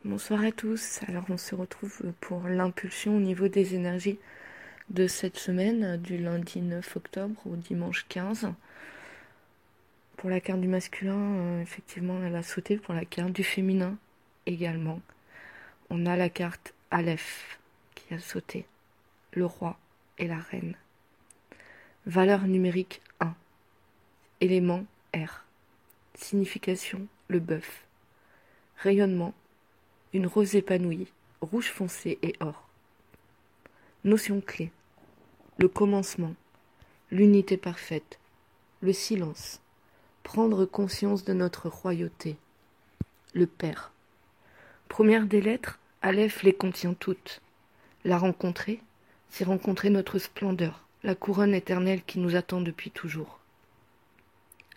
Bonsoir à tous. Alors on se retrouve pour l'impulsion au niveau des énergies de cette semaine, du lundi 9 octobre au dimanche 15. Pour la carte du masculin, effectivement, elle a sauté. Pour la carte du féminin également. On a la carte Aleph qui a sauté. Le roi et la reine. Valeur numérique 1. Élément R. Signification le bœuf. Rayonnement une rose épanouie, rouge foncé et or. Notion clé. Le commencement, l'unité parfaite, le silence, prendre conscience de notre royauté, le Père. Première des lettres, Aleph les contient toutes. La rencontrer, c'est rencontrer notre splendeur, la couronne éternelle qui nous attend depuis toujours.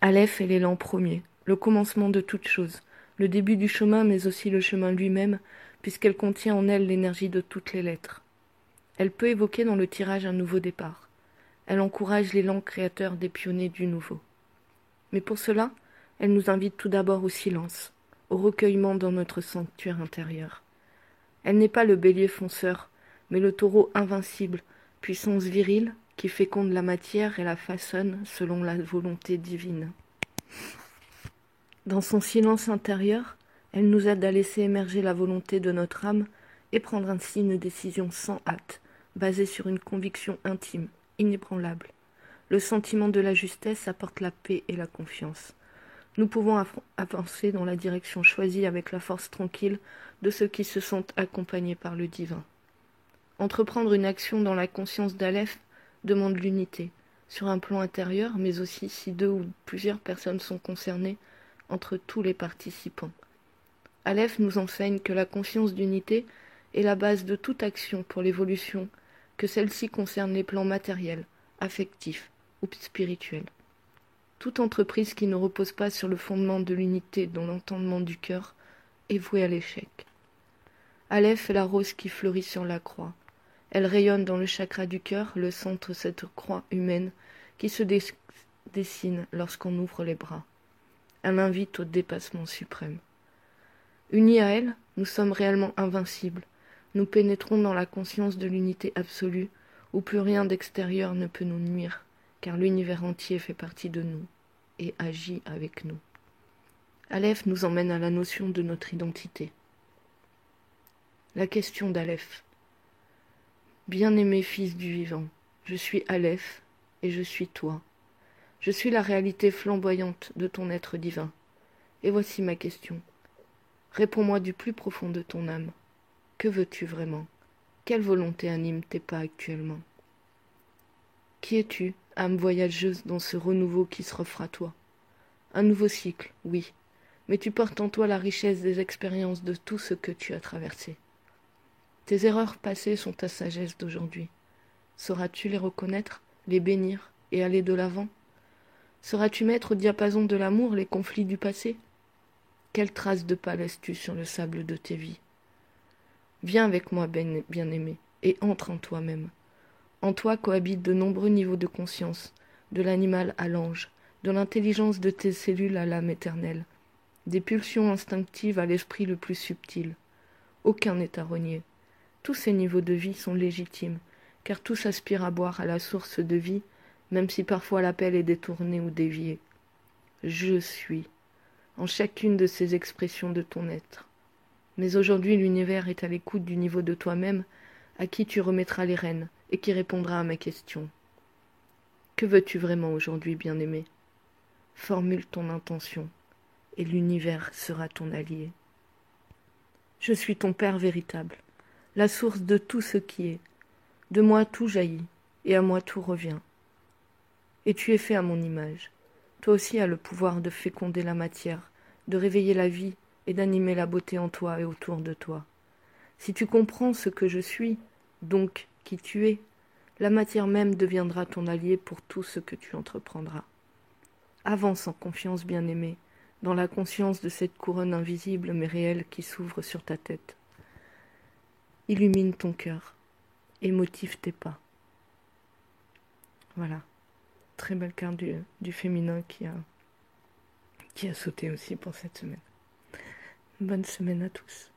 Aleph est l'élan premier, le commencement de toute chose, le début du chemin mais aussi le chemin lui-même, puisqu'elle contient en elle l'énergie de toutes les lettres. Elle peut évoquer dans le tirage un nouveau départ. Elle encourage l'élan créateur des pionniers du nouveau. Mais pour cela, elle nous invite tout d'abord au silence, au recueillement dans notre sanctuaire intérieur. Elle n'est pas le bélier fonceur, mais le taureau invincible, puissance virile qui féconde la matière et la façonne selon la volonté divine. Dans son silence intérieur, elle nous aide à laisser émerger la volonté de notre âme et prendre ainsi une décision sans hâte, basée sur une conviction intime, inébranlable. Le sentiment de la justesse apporte la paix et la confiance. Nous pouvons avancer dans la direction choisie avec la force tranquille de ceux qui se sentent accompagnés par le divin. Entreprendre une action dans la conscience d'Aleph demande l'unité, sur un plan intérieur, mais aussi si 2 ou plusieurs personnes sont concernées, entre tous les participants. Aleph nous enseigne que la conscience d'unité est la base de toute action pour l'évolution, que celle-ci concerne les plans matériels, affectifs ou spirituels. Toute entreprise qui ne repose pas sur le fondement de l'unité dans l'entendement du cœur est vouée à l'échec. Aleph est la rose qui fleurit sur la croix. Elle rayonne dans le chakra du cœur, le centre de cette croix humaine qui se dessine lorsqu'on ouvre les bras. Elle invite au dépassement suprême. Unis à elle, nous sommes réellement invincibles. Nous pénétrons dans la conscience de l'unité absolue, où plus rien d'extérieur ne peut nous nuire, car l'univers entier fait partie de nous et agit avec nous. Aleph nous emmène à la notion de notre identité. La question d'Aleph. Bien-aimé fils du vivant, je suis Aleph et je suis toi. Je suis la réalité flamboyante de ton être divin. Et voici ma question. Réponds-moi du plus profond de ton âme. Que veux-tu vraiment? Quelle volonté anime tes pas actuellement? Qui es-tu, âme voyageuse dans ce renouveau qui se refera à toi? Un nouveau cycle, oui, mais tu portes en toi la richesse des expériences de tout ce que tu as traversé. Tes erreurs passées sont ta sagesse d'aujourd'hui. Sauras-tu les reconnaître, les bénir et aller de l'avant? Sauras-tu mettre au diapason de l'amour les conflits du passé? Quelles traces de pas laisses-tu sur le sable de tes vies? Viens avec moi, bien-aimé, et entre en toi-même. En toi cohabitent de nombreux niveaux de conscience, de l'animal à l'ange, de l'intelligence de tes cellules à l'âme éternelle, des pulsions instinctives à l'esprit le plus subtil. Aucun n'est à renier. Tous ces niveaux de vie sont légitimes, car tous aspirent à boire à la source de vie, même si parfois l'appel est détourné ou dévié. Je suis, en chacune de ces expressions de ton être. Mais aujourd'hui l'univers est à l'écoute du niveau de toi-même, à qui tu remettras les rênes, et qui répondra à ma question. Que veux-tu vraiment aujourd'hui, bien-aimé? Formule ton intention, et l'univers sera ton allié. Je suis ton Père véritable, la source de tout ce qui est. De moi tout jaillit, et à moi tout revient. Et tu es fait à mon image. Toi aussi as le pouvoir de féconder la matière, de réveiller la vie et d'animer la beauté en toi et autour de toi. Si tu comprends ce que je suis, donc qui tu es, la matière même deviendra ton allié pour tout ce que tu entreprendras. Avance en confiance, bien-aimé, dans la conscience de cette couronne invisible mais réelle qui s'ouvre sur ta tête. Illumine ton cœur et motive tes pas. Voilà, très belle carte du féminin qui a sauté aussi pour cette semaine. Bonne semaine à tous.